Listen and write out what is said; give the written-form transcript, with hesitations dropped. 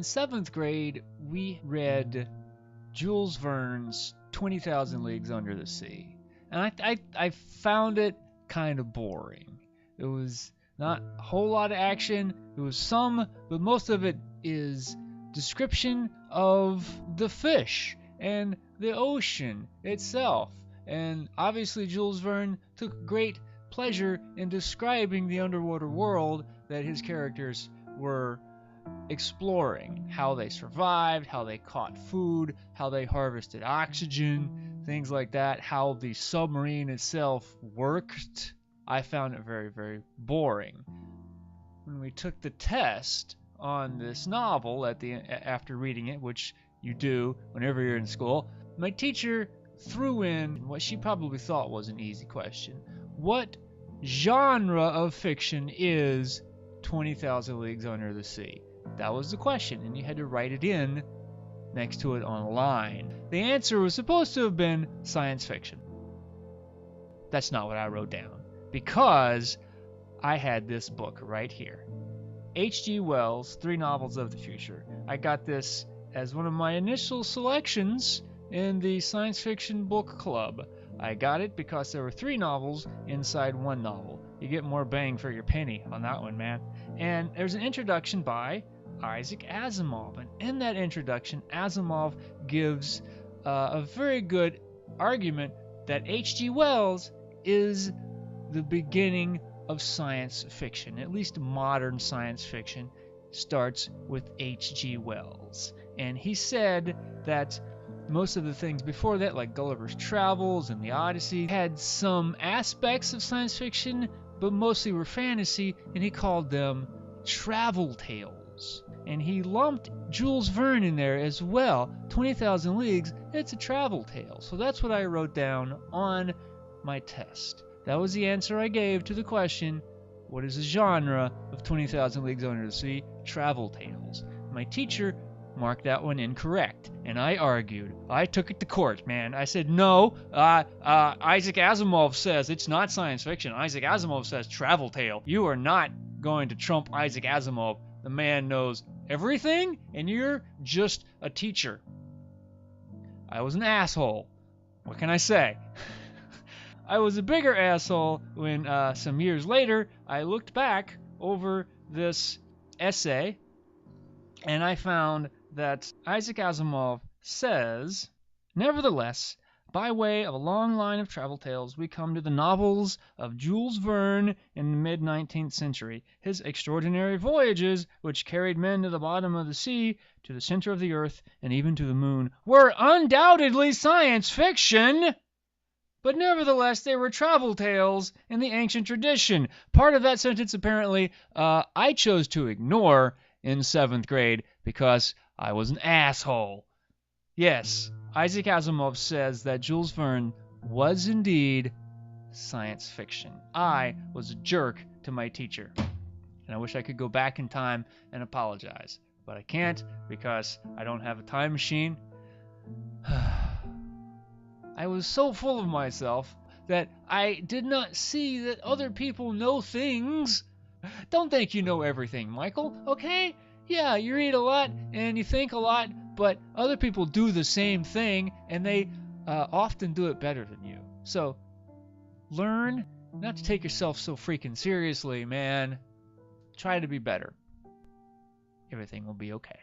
7th grade, we read Jules Verne's 20,000 Leagues Under the Sea. And I found it kind of boring. It was not a whole lot of action. It was some, but most of it is description of the fish and the ocean itself. And obviously Jules Verne took great pleasure in describing the underwater world that his characters were exploring. How they survived, how they caught food, how they harvested oxygen, things like that, how the submarine itself worked. I found it very, very boring. When we took the test on this novel after reading it, which you do whenever you're in school, my teacher threw in what she probably thought was an easy question. What genre of fiction is 20,000 Leagues Under the Sea? That was the question, and you had to write it in next to it on a line. The answer was supposed to have been science fiction. That's not what I wrote down, because I had this book right here. H.G. Wells' 3 Novels of the Future. I got this as one of my initial selections in the science fiction book club. I got it because there were 3 novels inside one novel. You get more bang for your penny on that one, man. And there's an introduction by Isaac Asimov. And in that introduction, Asimov gives a very good argument that H.G. Wells is the beginning of science fiction. At least modern science fiction starts with H.G. Wells. And he said that most of the things before that, like Gulliver's Travels and the Odyssey, had some aspects of science fiction, but mostly were fantasy, and he called them travel tales. And he lumped Jules Verne in there as well. 20,000 Leagues, it's a travel tale. So that's what I wrote down on my test. That was the answer I gave to the question, what is the genre of 20,000 Leagues Under the Sea? Travel tales. My teacher marked that one incorrect, and I argued. I took it to court, man. I said, no, Isaac Asimov says it's not science fiction. Isaac Asimov says travel tale. You are not going to trump Isaac Asimov. The man knows everything, and you're just a teacher. I was an asshole. What can I say? I was a bigger asshole when some years later I looked back over this essay and I found that Isaac Asimov says, nevertheless, by way of a long line of travel tales, we come to the novels of Jules Verne in the mid-19th century. His extraordinary voyages, which carried men to the bottom of the sea, to the center of the earth, and even to the moon, were undoubtedly science fiction. But nevertheless, they were travel tales in the ancient tradition. Part of that sentence, apparently, I chose to ignore in 7th grade because I was an asshole. Yes, Isaac Asimov says that Jules Verne was indeed science fiction. I was a jerk to my teacher, and I wish I could go back in time and apologize. But I can't because I don't have a time machine. I was so full of myself that I did not see that other people know things. Don't think you know everything, Michael, okay? Yeah, you read a lot and you think a lot, but other people do the same thing, and they often do it better than you. So, learn not to take yourself so freaking seriously, man. Try to be better. Everything will be okay.